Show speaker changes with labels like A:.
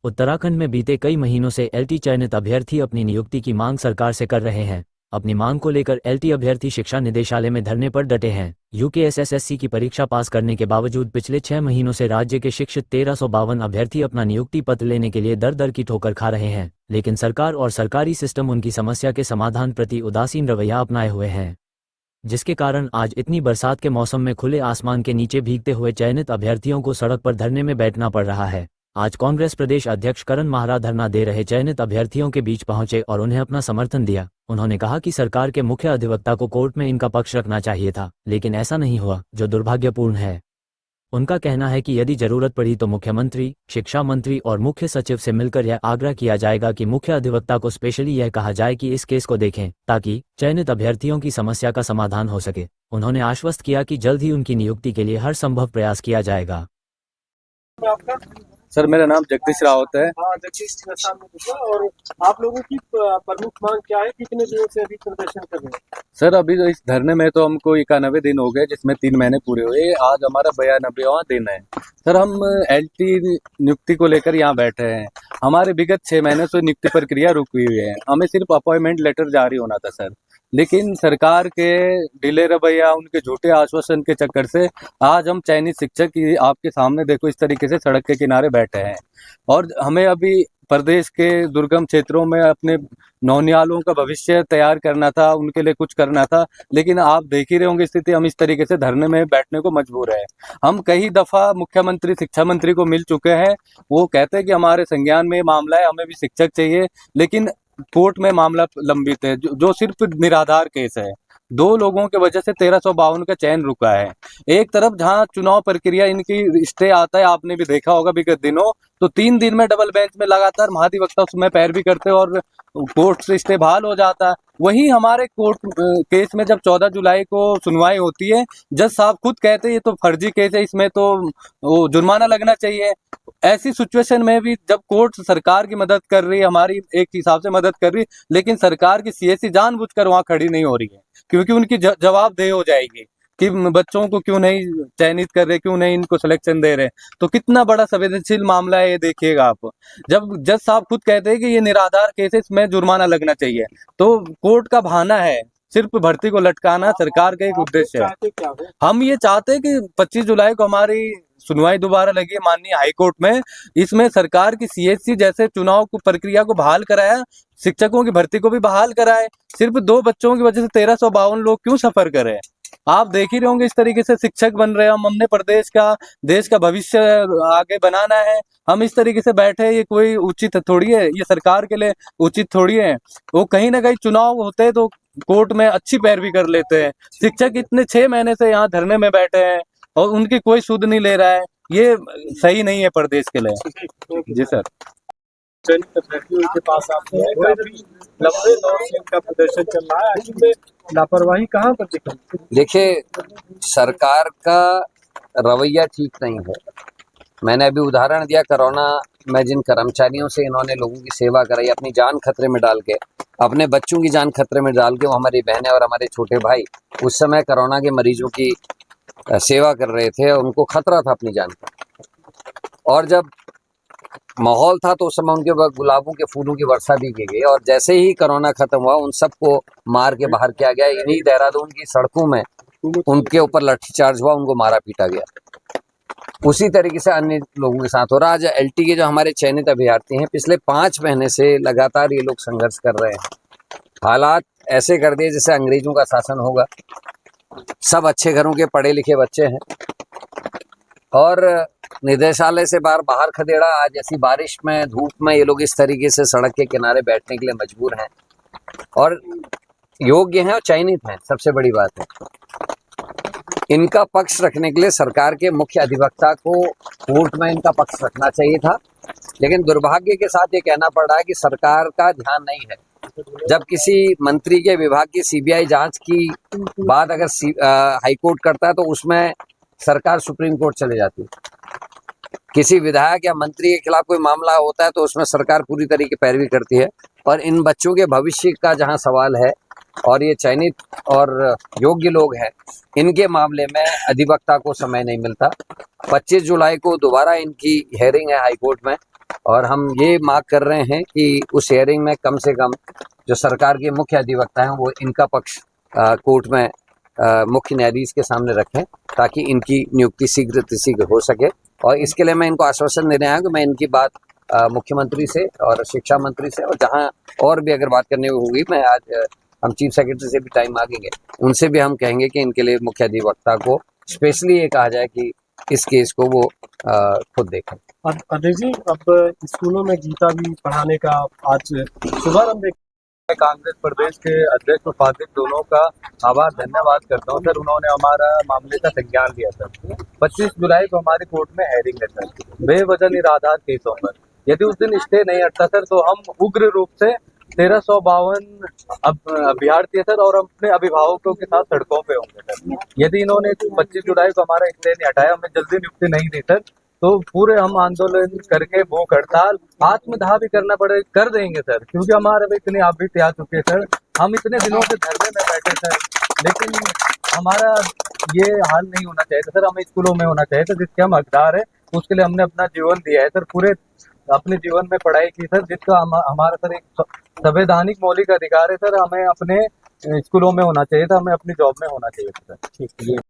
A: उत्तराखंड में बीते कई महीनों से एलटी चयनित अभ्यर्थी अपनी नियुक्ति की मांग सरकार से कर रहे हैं। अपनी मांग को लेकर एलटी अभ्यर्थी शिक्षा निदेशालय में धरने पर डटे हैं। यूकेएसएससी की परीक्षा पास करने के बावजूद पिछले 6 महीनों से राज्य के शिक्षित 1352 अभ्यर्थी अपना नियुक्ति पत्र लेने के लिए दर दर की ठोकर खा रहे हैं, लेकिन सरकार और सरकारी सिस्टम उनकी समस्या के समाधान प्रति उदासीन रवैया अपनाए हुए हैं, जिसके कारण आज इतनी बरसात के मौसम में खुले आसमान के नीचे भीगते हुए चयनित अभ्यर्थियों को सड़क पर धरने में बैठना पड़ रहा है। आज कांग्रेस प्रदेश अध्यक्ष करण माहरा धरना दे रहे चयनित अभ्यर्थियों के बीच पहुंचे और उन्हें अपना समर्थन दिया। उन्होंने कहा कि सरकार के मुख्य अधिवक्ता को कोर्ट में इनका पक्ष रखना चाहिए था, लेकिन ऐसा नहीं हुआ, जो दुर्भाग्यपूर्ण है। उनका कहना है कि यदि जरूरत पड़ी तो मुख्यमंत्री, शिक्षा मंत्री और मुख्य सचिव से मिलकर यह आग्रह किया जाएगा कि मुख्य अधिवक्ता को स्पेशली यह कहा जाए कि इस केस को देखें, ताकि चयनित अभ्यर्थियों की समस्या का समाधान हो सके। उन्होंने आश्वस्त किया कि जल्द ही उनकी नियुक्ति के लिए हर संभव प्रयास किया जाएगा।
B: सर, मेरा नाम जगदीश रावत है।
C: हाँ, जगदीश साहब ने पूछा। और आप लोगों की प्रमुख मांग क्या है? कितने दिनों से अभी प्रदर्शन कर रहे हैं?
B: सर, अभी तो इस धरने में तो हमको 91 दिन हो गए, जिसमें 3 महीने पूरे हुए। आज हमारा 92वां दिन है। सर, हम एलटी नियुक्ति को लेकर यहाँ बैठे हैं। हमारे विगत 6 महीने से नियुक्ति प्रक्रिया रुकी हुई है। हमें सिर्फ अपॉइंटमेंट लेटर जारी होना था सर, लेकिन सरकार के ढीले रवैया, उनके झूठे आश्वासन के चक्कर से आज हम चयनित शिक्षक की आपके सामने देखो इस तरीके से सड़क के किनारे बैठे हैं। और हमें अभी प्रदेश के दुर्गम क्षेत्रों में अपने नौनिहालों का भविष्य तैयार करना था, उनके लिए कुछ करना था, लेकिन आप देख ही रहे होंगे स्थिति। हम इस तरीके से धरने में बैठने को मजबूर है। हम कई दफा मुख्यमंत्री, शिक्षा मंत्री को मिल चुके हैं। वो कहते हैं कि हमारे संज्ञान में मामला है, हमें भी शिक्षक चाहिए, लेकिन कोर्ट में मामला लंबित है, जो सिर्फ निराधार केस है। 2 लोगों के वजह से 1352 का चयन रुका है। एक तरफ जहां चुनाव प्रक्रिया इनकी स्टे आता है, आपने भी देखा होगा विगत दिनों, तो 3 दिन में डबल बेंच में लगातार महाधिवक्ता उसमें पैरवी करते और कोर्ट से स्टे बहाल हो जाता है। वहीं हमारे कोर्ट केस में जब 14 जुलाई को सुनवाई होती है, जज साहब खुद कहते हैं ये तो फर्जी केस है, इसमें तो वो जुर्माना लगना चाहिए। ऐसी सिचुएशन में भी जब कोर्ट सरकार की मदद कर रही है, हमारी एक हिसाब से मदद कर रही है, लेकिन सरकार की सीएससी जानबूझकर वहां खड़ी नहीं हो रही है, क्योंकि उनकी जवाबदेही हो जाएगी कि बच्चों को क्यों नहीं चयनित कर रहे, क्यों नहीं इनको सिलेक्शन दे रहे। तो कितना बड़ा संवेदनशील मामला है ये, देखिएगा आप। जब जज साहब खुद कहते हैं कि ये निराधार केस है, इसमें जुर्माना लगना चाहिए, तो कोर्ट का बहाना है सिर्फ भर्ती को लटकाना सरकार का एक उद्देश्य है। हम ये चाहते हैं कि 25 जुलाई को हमारी सुनवाई दोबारा लगी है माननीय हाईकोर्ट में। इसमें सरकार की सीएससी जैसे चुनाव को प्रक्रिया को बहाल कराया, शिक्षकों की भर्ती को भी बहाल कराए। सिर्फ 2 बच्चों की वजह से 1352 लोग क्यों सफर करें? आप देख ही रहे होंगे इस तरीके से शिक्षक बन रहे हैं। हमने प्रदेश का, देश का भविष्य आगे बनाना है। हम इस तरीके से बैठे, ये कोई उचित थोड़ी है, ये सरकार के लिए उचित थोड़ी है। वो कहीं ना कहीं चुनाव होते हैं तो कोर्ट में अच्छी पैरवी कर लेते हैं। शिक्षक इतने 6 महीने से यहाँ धरने में बैठे हैं और उनकी कोई सुध नहीं ले रहा है। ये सही नहीं है प्रदेश के लिए। जी सर।
C: चयनित अभ्यर्थियों के पास आते हैं, काफी लंबे दौर से इनका प्रदर्शन चल रहा है। आखिर में लापरवाही कहाँ पर दिख रही है?
D: देखिए, सरकार का रवैया ठीक नहीं है। मैंने अभी उदाहरण दिया, कोरोना में जिन कर्मचारियों से इन्होंने लोगों की सेवा कराई, अपनी जान खतरे में डाल के, अपने बच्चों की जान खतरे में डाल के, वो हमारी बहनें और हमारे छोटे भाई उस समय कोरोना के मरीजों की सेवा कर रहे थे, उनको खतरा था अपनी जान का। और जब माहौल था तो उस समय उनके गुलाबों के फूलों की वर्षा भी की गई, और जैसे ही कोरोना खत्म हुआ उन सबको मार के बाहर किया गया। इन्हीं देहरादून की सड़कों में उनके ऊपर लाठीचार्ज हुआ, उनको मारा पीटा गया। उसी तरीके से अन्य लोगों के साथ हो रहा। आज एलटी के जो हमारे चयनित अभ्यर्थी हैं, पिछले 5 महीने से लगातार ये लोग संघर्ष कर रहे हैं। हालात ऐसे कर दिए जैसे अंग्रेजों का शासन होगा। सब अच्छे घरों के पढ़े लिखे बच्चे हैं और निदेशालय से बाहर खदेड़ा। आज ऐसी बारिश में, धूप में ये लोग इस तरीके से सड़क के किनारे बैठने के लिए मजबूर हैं और योग्य हैं और चयनित हैं। सबसे बड़ी बात है, इनका पक्ष रखने के लिए सरकार के मुख्य अधिवक्ता को कोर्ट में इनका पक्ष रखना चाहिए था, लेकिन दुर्भाग्य के साथ ये कहना पड़ रहा है कि सरकार का ध्यान नहीं है। जब किसी मंत्री के विभाग की सीबीआई जांच की बात अगर हाईकोर्ट करता है तो उसमें सरकार सुप्रीम कोर्ट चले जाती है। किसी विधायक या मंत्री के खिलाफ कोई मामला होता है तो उसमें सरकार पूरी तरीके पैरवी करती है। और इन बच्चों के भविष्य का जहां सवाल है और ये चयनित और योग्य लोग हैं, इनके मामले में अधिवक्ता को समय नहीं मिलता। 25 जुलाई को दोबारा इनकी हियरिंग है हाईकोर्ट में और हम ये मांग कर रहे हैं कि उस हियरिंग में कम से कम जो सरकार के मुख्य अधिवक्ता हैं वो इनका पक्ष कोर्ट में मुख्य न्यायाधीश के सामने रखें ताकि इनकी नियुक्ति शीघ्र हो सके। और इसके लिए मैं इनको आश्वासन दे रहा हूँ कि मैं इनकी बात मुख्यमंत्री से और शिक्षा मंत्री से और जहाँ और भी अगर बात करनी होगी, मैं आज हम चीफ सेक्रेटरी से भी टाइम मांगेंगे, उनसे भी हम कहेंगे कि इनके लिए मुख्य अधिवक्ता को स्पेशली ये कहा जाए कि इस केस को वो खुद देखें।
C: अजय जी, अब स्कूलों में गीता भी पढ़ाने का आज शुभारंभ
B: मैं कांग्रेस प्रदेश के अध्यक्ष उपाध्यक्ष दोनों का आभार धन्यवाद करता हूं सर। उन्होंने हमारा मामले का संज्ञान लिया सर। 25 जुलाई को हमारी कोर्ट में हेयरिंग है सर, बेवजह निराधार केसों पर। यदि उस दिन स्टे नहीं हटता सर तो हम उग्र रूप से 1352 अभ्यर्थी है सर और अपने अभिभावकों के साथ सड़कों पे होंगे सर। यदि इन्होंने 25 जुलाई को हमारा स्टे नहीं हटाया, हमें जल्दी नियुक्ति नहीं दी सर, तो पूरे हम आंदोलन करके भूख हड़ताल आत्मदाह भी करना पड़े कर देंगे सर, क्योंकि हमारे भी इतनी आप भी आ चुके सर। हम इतने दिनों से धरने में बैठे सर, लेकिन हमारा ये हाल नहीं होना चाहिए था सर। हमें स्कूलों में होना चाहिए था, जिसके हम हकदार है, उसके लिए हमने अपना जीवन दिया है सर। पूरे अपने जीवन में पढ़ाई की सर, जिसका हमारा सर एक संवैधानिक मौलिक अधिकार है सर। हमें अपने स्कूलों में होना चाहिए था, हमें अपनी जॉब में होना चाहिए था सर। ठीक है।